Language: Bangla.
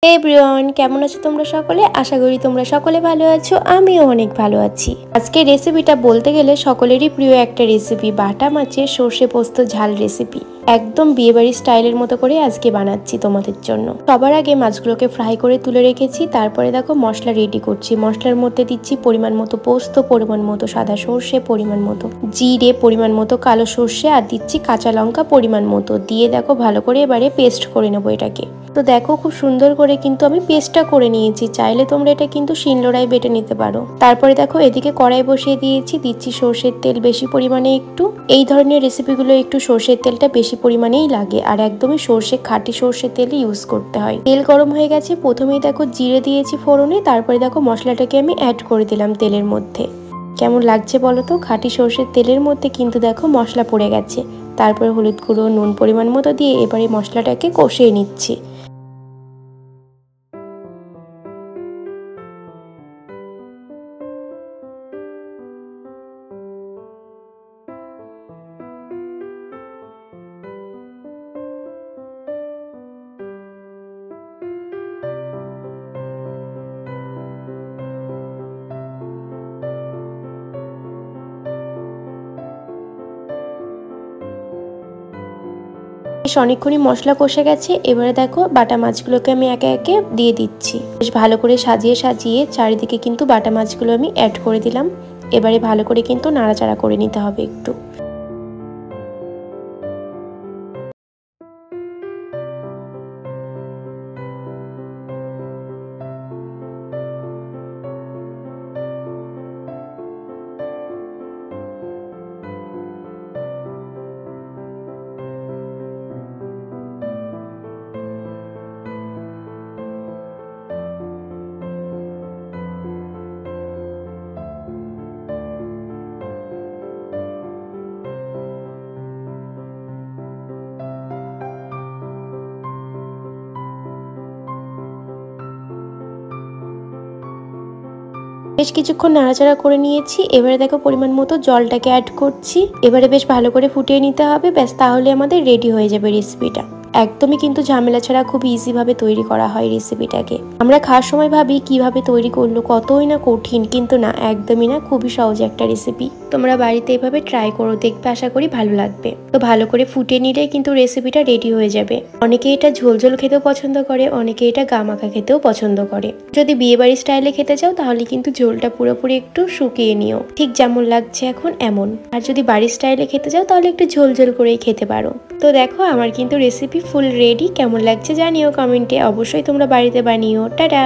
হে এভরিওয়ান, কেমন আছো তোমরা সকলে? আশা করি তোমরা সকলে ভালো আছো। আমিও অনেক ভালো আছি। আজকে রেসিপিটা বলতে গেলে সকলেরই প্রিয় একটা রেসিপি, বাটা মাছের সর্ষে পোস্ত ঝাল রেসিপি। একদম বিয়েবাড়ি স্টাইলের মতো করে আজকে বানাচ্ছি তোমাদের জন্য। সবার আগে মাছগুলোকে ফ্রাই করে তুলে রেখেছি, তারপরে দেখো মশলা রেডি করছি। মশলার মধ্যে দিচ্ছি পরিমাণ মতো পোস্ত, পরিমাণ মতো সাদা সর্ষে, পরিমাণ মতো জিরে, পরিমাণ মতো কালো সর্ষে, আর দিচ্ছি কাঁচা লঙ্কা পরিমাণ মতো। দিয়ে দেখো ভালো করে এবারে পেস্ট করে নেবো এটাকে। তো দেখো খুব সুন্দর করে কিন্তু আমি পেস্টটা করে নিয়েছি। চাইলে তোমরা এটা কিন্তু শিলনোড়ায় বেটে নিতে পারো। তারপরে দেখো এদিকে কড়াই বসিয়ে দিয়েছি, দিচ্ছি সর্ষের তেল বেশি পরিমাণে একটু। এই ধরনের রেসিপিগুলো একটু সর্ষের তেলটা বেশি পরিমাণেই লাগে, আর একদমই খাঁটি সর্ষের তেল ইউজ করতে হয়। তেল গরম হয়ে গেছে, প্রথমেই দেখো জিরে দিয়েছি ফোড়নে, তারপরে দেখো মশলাটাকে আমি অ্যাড করে দিলাম তেলের মধ্যে। কেমন লাগছে বলো তো? খাঁটি সর্ষের তেলের মধ্যে কিন্তু দেখো মশলা পড়ে গেছে। তারপরে হলুদ গুঁড়ো, নুন পরিমাণ মতো দিয়ে এবারে মশলাটাকে কষিয়ে নিচ্ছি। অনেকক্ষণই মশলা কষে গেছে। এবারে দেখো বাটা মাছগুলোকে আমি একে একে দিয়ে দিচ্ছি। বেশ ভালো করে সাজিয়ে সাজিয়ে চারিদিকে কিন্তু বাটা মাছগুলো আমি অ্যাড করে দিলাম। এবারে ভালো করে কিন্তু নাড়াচাড়া করে নিতে হবে একটু। বেশ কিছুক্ষণ নাড়াচাড়া করে নিয়েছি। এবারে দেখো পরিমাণ মতো জলটাকে অ্যাড করছি। এবারে বেশ ভালো করে ফুটিয়ে নিতে হবে, ব্যাস তাহলে আমাদের রেডি হয়ে যাবে রেসিপিটা। একদমই কিন্তু ঝামেলা ছাড়া খুব ইজি ভাবে তৈরি করা হয় রেসিপিটাকে। আমরা খাওয়ার সময় ভাবি কিভাবে তৈরি করলো, কতই না কঠিন, কিন্তু না, একদমই না, খুবই সহজ একটা রেসিপি। তোমরা বাড়িতে এভাবে ট্রাই করো, দেখবে আশা করি ভালো লাগবে। তো ভালো করে ফুটিয়ে নিলে কিন্তু রেসিপিটা রেডি হয়ে যাবে। অনেকে এটা ঝোলঝোল খেতেও পছন্দ করে, অনেকে এটা গামাখা খেতেও পছন্দ করে। যদি বিয়েবাড়ি স্টাইলে খেতে চাও তাহলে কিন্তু ঝোলটা পুরোপুরি একটু শুকিয়ে নিও, ঠিক যেমন লাগছে এখন এমন। আর যদি বাড়ির স্টাইলে খেতে চাও তাহলে একটু ঝোলঝোল করেই খেতে পারো। তো দেখো আমার কিন্তু রেসিপি ফুল রেডি। কেমন লাগছে জানিও কমেন্টে, অবশ্যই তোমরা বাড়িতে বানিও। টাটা।